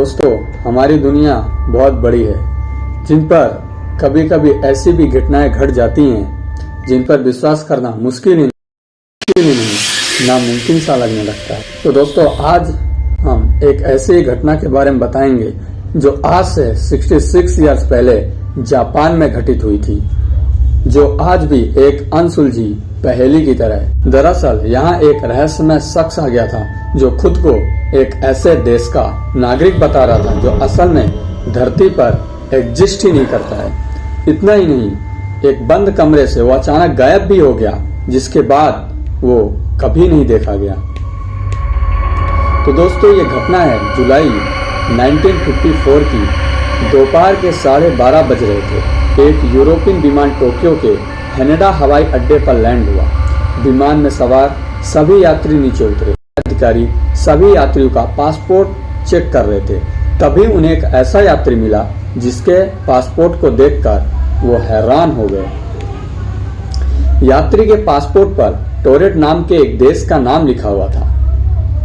दोस्तों, हमारी दुनिया बहुत बड़ी है, जिन पर कभी कभी ऐसी भी घटनाएं घट जाती हैं जिन पर विश्वास करना मुश्किल ही नहीं, नामुमकिन सा लगने लगता है। तो दोस्तों, आज हम एक ऐसी घटना के बारे में बताएंगे जो आज से 66 इयर्स पहले जापान में घटित हुई थी, जो आज भी एक अनसुलझी पहेली की तरह है। दरअसल यहाँ एक रहस्यमय शख्स आ गया था जो खुद को एक ऐसे देश का नागरिक बता रहा था जो असल में धरती पर एग्जिस्ट ही नहीं करता है। इतना ही नहीं, एक बंद कमरे से वो अचानक गायब भी हो गया, जिसके बाद वो कभी नहीं देखा गया। तो दोस्तों, ये घटना है जुलाई 1954 की। दोपहर के 12:30 बज रहे थे। एक यूरोपियन विमान टोक्यो के हैनेडा हवाई अड्डे पर लैंड हुआ। विमान में सवार सभी यात्री नीचे उतरे। अधिकारी सभी यात्रियों का पासपोर्ट चेक कर रहे थे। तभी उन्हें एक ऐसा यात्री मिला जिसके पासपोर्ट को देखकर वो हैरान हो गए। यात्री के पासपोर्ट पर टोरेट नाम के एक देश का नाम लिखा हुआ था।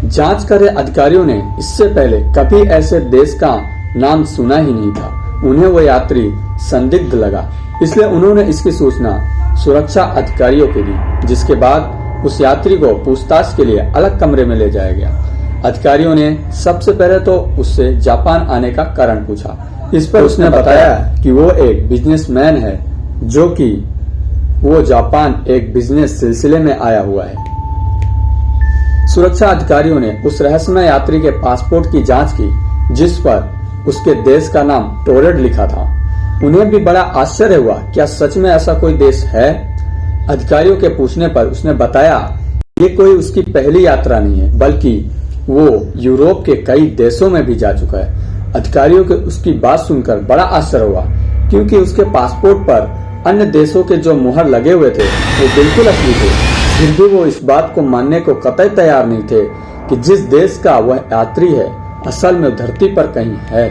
जांच कर रहे अधिकारियों ने इससे पहले कभी ऐसे देश का नाम सुना ही नहीं था। उन्हें वो यात्री संदिग्ध लगा, इसलिए उन्होंने इसकी सूचना सुरक्षा अधिकारियों को दी, जिसके बाद उस यात्री को पूछताछ के लिए अलग कमरे में ले जाया गया। अधिकारियों ने सबसे पहले तो उससे जापान आने का कारण पूछा। इस पर उसने बताया कि वो एक बिजनेसमैन है, जो कि वो जापान एक बिजनेस सिलसिले में आया हुआ है। सुरक्षा अधिकारियों ने उस रहस्यमय यात्री के पासपोर्ट की जांच की, जिस पर उसके देश का नाम टोरेट लिखा था। उन्हें भी बड़ा आश्चर्य हुआ, क्या सच में ऐसा कोई देश है? अधिकारियों के पूछने पर उसने बताया ये कोई उसकी पहली यात्रा नहीं है, बल्कि वो यूरोप के कई देशों में भी जा चुका है। अधिकारियों के उसकी बात सुनकर बड़ा आश्चर्य हुआ, क्योंकि उसके पासपोर्ट पर अन्य देशों के जो मुहर लगे हुए थे वो बिल्कुल असली थे। फिर भी वो इस बात को मानने को कतई तैयार नहीं थे कि जिस देश का वह यात्री है असल में धरती पर कहीं है।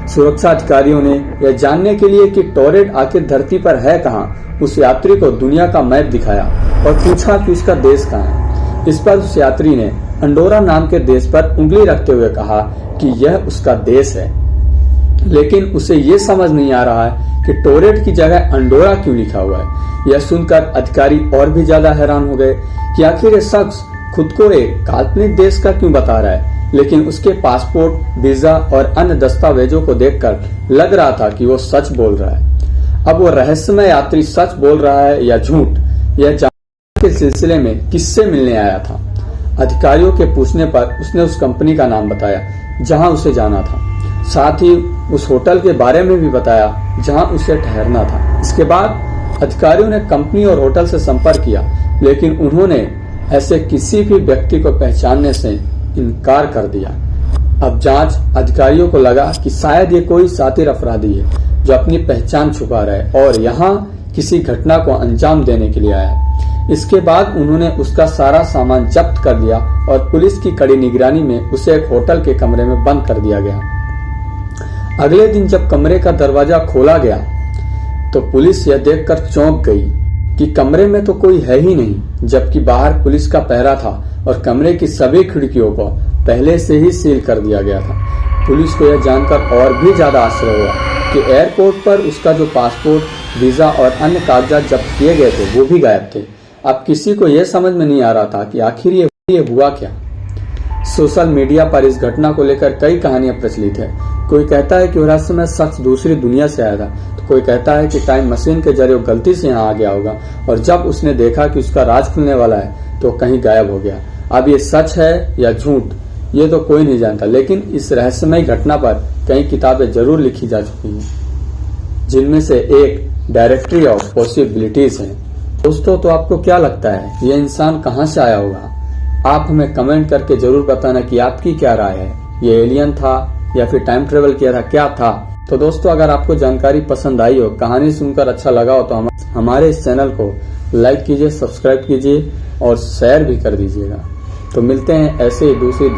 सुरक्षा अधिकारियों ने यह जानने के लिए कि टोरेट आखिर धरती पर है कहाँ, उस यात्री को दुनिया का मैप दिखाया और पूछा कि उसका देश कहाँ है। इस पर उस यात्री ने अंडोरा नाम के देश पर उंगली रखते हुए कहा कि यह उसका देश है, लेकिन उसे ये समझ नहीं आ रहा है कि टोरेट की जगह अंडोरा क्यों लिखा हुआ है। यह सुनकर अधिकारी और भी ज्यादा हैरान हो गए कि आखिर ये शख्स खुद को एक काल्पनिक देश का क्यों बता रहा है। लेकिन उसके पासपोर्ट, वीजा और अन्य दस्तावेजों को देखकर लग रहा था कि वो सच बोल रहा है। अब वो रहस्यमय यात्री सच बोल रहा है या झूठ, यह जानने के सिलसिले में किससे मिलने आया था। अधिकारियों के पूछने पर उसने उस कंपनी का नाम बताया जहां उसे जाना था, साथ ही उस होटल के बारे में भी बताया जहां उसे ठहरना था। इसके बाद अधिकारियों ने कंपनी और होटल से संपर्क किया, लेकिन उन्होंने ऐसे किसी भी व्यक्ति को पहचानने से इनकार कर दिया। अब जांच अधिकारियों को लगा कि शायद ये कोई शातिर अपराधी है जो अपनी पहचान छुपा रहा है और यहाँ किसी घटना को अंजाम देने के लिए आया। इसके बाद उन्होंने उसका सारा सामान जब्त कर लिया और पुलिस की कड़ी निगरानी में उसे एक होटल के कमरे में बंद कर दिया गया। अगले दिन जब कमरे का दरवाजा खोला गया तो पुलिस यह देखकर चौंक गई कि कमरे में तो कोई है ही नहीं, जबकि बाहर पुलिस का पहरा था और कमरे की सभी खिड़कियों को पहले से ही सील कर दिया गया था। पुलिस को यह जानकर और भी ज्यादा आश्चर्य हुआ कि एयरपोर्ट पर उसका जो पासपोर्ट, वीजा और अन्य कागजात जब्त किए गए थे वो भी गायब थे। अब किसी को यह समझ में नहीं आ रहा था कि आखिर ये हुआ क्या। सोशल मीडिया पर इस घटना को लेकर कई कहानियां प्रचलित है। कोई कहता है कि वो रहस्यमय शख्स दूसरी दुनिया से आया था, तो कोई कहता है कि टाइम मशीन के जरिए गलती से यहाँ आ गया होगा और जब उसने देखा कि उसका राज खुलने वाला है तो कहीं गायब हो गया। अब ये सच है या झूठ, ये तो कोई नहीं जानता, लेकिन इस रहस्यमय घटना पर कई किताबें जरूर लिखी जा चुकी हैं, जिनमें से एक डायरेक्टरी ऑफ पॉसिबिलिटीज है। दोस्तों, तो आपको क्या लगता है ये इंसान कहाँ से आया होगा? आप हमें कमेंट करके जरूर बताना कि आपकी क्या राय है। ये एलियन था या फिर टाइम ट्रेवल किया था, क्या था? तो दोस्तों, अगर आपको जानकारी पसंद आई हो, कहानी सुनकर अच्छा लगा हो, तो हमारे इस चैनल को लाइक कीजिए, सब्सक्राइब कीजिए और शेयर भी कर दीजिएगा। तो मिलते हैं ऐसे ही दूसरी